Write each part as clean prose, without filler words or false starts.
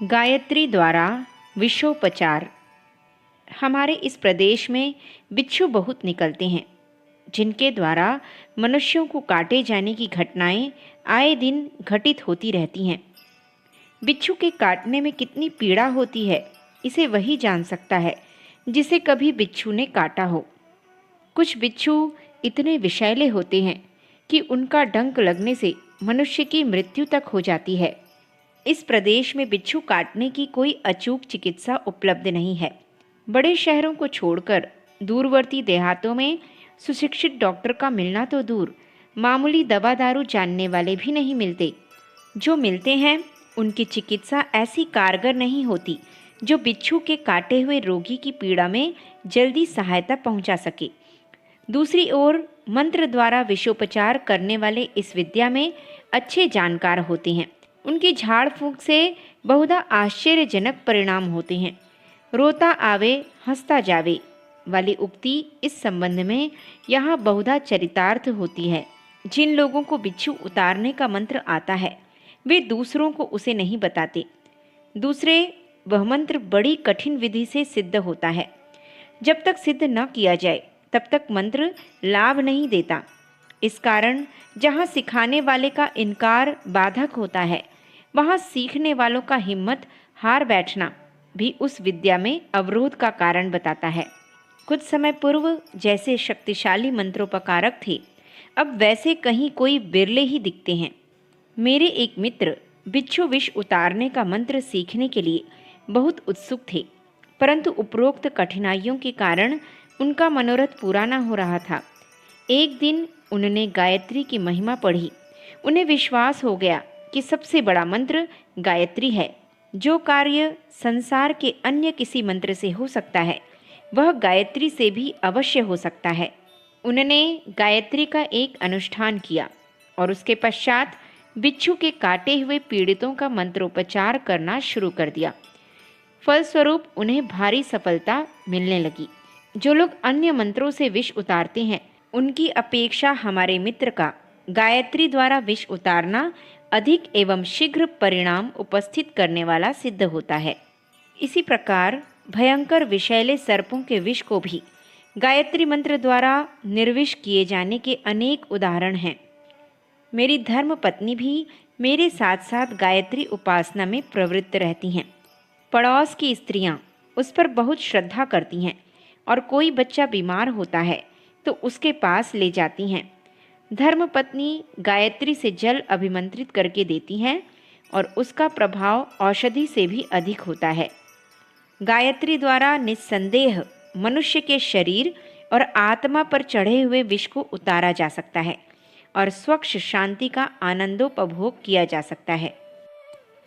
गायत्री द्वारा विषोपचार। हमारे इस प्रदेश में बिच्छू बहुत निकलते हैं, जिनके द्वारा मनुष्यों को काटे जाने की घटनाएं आए दिन घटित होती रहती हैं। बिच्छू के काटने में कितनी पीड़ा होती है, इसे वही जान सकता है जिसे कभी बिच्छू ने काटा हो। कुछ बिच्छू इतने विषैले होते हैं कि उनका डंक लगने से मनुष्य की मृत्यु तक हो जाती है। इस प्रदेश में बिच्छू काटने की कोई अचूक चिकित्सा उपलब्ध नहीं है। बड़े शहरों को छोड़कर दूरवर्ती देहातों में सुशिक्षित डॉक्टर का मिलना तो दूर, मामूली दवा दारू जानने वाले भी नहीं मिलते। जो मिलते हैं उनकी चिकित्सा ऐसी कारगर नहीं होती जो बिच्छू के काटे हुए रोगी की पीड़ा में जल्दी सहायता पहुंचा सके। दूसरी ओर मंत्र द्वारा विषोपचार करने वाले इस विद्या में अच्छे जानकार होते हैं। उनकी झाड़ फूंक से बहुधा आश्चर्यजनक परिणाम होते हैं। रोता आवे हंसता जावे वाली उक्ति इस संबंध में यहाँ बहुधा चरितार्थ होती है। जिन लोगों को बिच्छू उतारने का मंत्र आता है वे दूसरों को उसे नहीं बताते। दूसरे वह मंत्र बड़ी कठिन विधि से सिद्ध होता है। जब तक सिद्ध न किया जाए तब तक मंत्र लाभ नहीं देता। इस कारण जहाँ सिखाने वाले का इनकार बाधक होता है, वहाँ सीखने वालों का हिम्मत हार बैठना भी उस विद्या में अवरोध का कारण बताता है। कुछ समय पूर्व जैसे शक्तिशाली मंत्रोपकारक थे, अब वैसे कहीं कोई बिरले ही दिखते हैं। मेरे एक मित्र बिच्छू विष उतारने का मंत्र सीखने के लिए बहुत उत्सुक थे, परंतु उपरोक्त कठिनाइयों के कारण उनका मनोरथ पूरा न हो रहा था। एक दिन उन्होंने गायत्री की महिमा पढ़ी। उन्हें विश्वास हो गया कि सबसे बड़ा मंत्र गायत्री है। जो कार्य संसार के अन्य किसी मंत्र से हो सकता है, वह गायत्री से भी अवश्य हो सकता है। उन्होंने गायत्री का एक अनुष्ठान किया और उसके पश्चात बिच्छू के काटे हुए पीड़ितों का मंत्रोपचार करना शुरू कर दिया। फलस्वरूप उन्हें भारी सफलता मिलने लगी। जो लोग अन्य मंत्रों से विष उतारते हैं, उनकी अपेक्षा हमारे मित्र का गायत्री द्वारा विष उतारना अधिक एवं शीघ्र परिणाम उपस्थित करने वाला सिद्ध होता है। इसी प्रकार भयंकर विषैले सर्पों के विष को भी गायत्री मंत्र द्वारा निर्विष किए जाने के अनेक उदाहरण हैं। मेरी धर्म पत्नी भी मेरे साथ साथ गायत्री उपासना में प्रवृत्त रहती हैं। पड़ोस की स्त्रियां उस पर बहुत श्रद्धा करती हैं और कोई बच्चा बीमार होता है तो उसके पास ले जाती हैं। धर्मपत्नी गायत्री से जल अभिमंत्रित करके देती हैं और उसका प्रभाव औषधि से भी अधिक होता है। गायत्री द्वारा निस्संदेह मनुष्य के शरीर और आत्मा पर चढ़े हुए विष को उतारा जा सकता है और स्वच्छ शांति का आनंदोपभोग किया जा सकता है।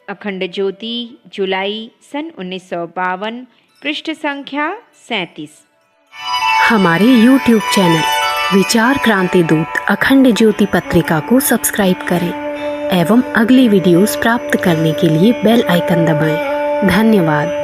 अखंड ज्योति, जुलाई सन 1952, पृष्ठ संख्या 37। हमारे YouTube चैनल विचार क्रांति दूत अखंड ज्योति पत्रिका को सब्सक्राइब करें एवं अगली वीडियोस प्राप्त करने के लिए बेल आइकन दबाएं। धन्यवाद।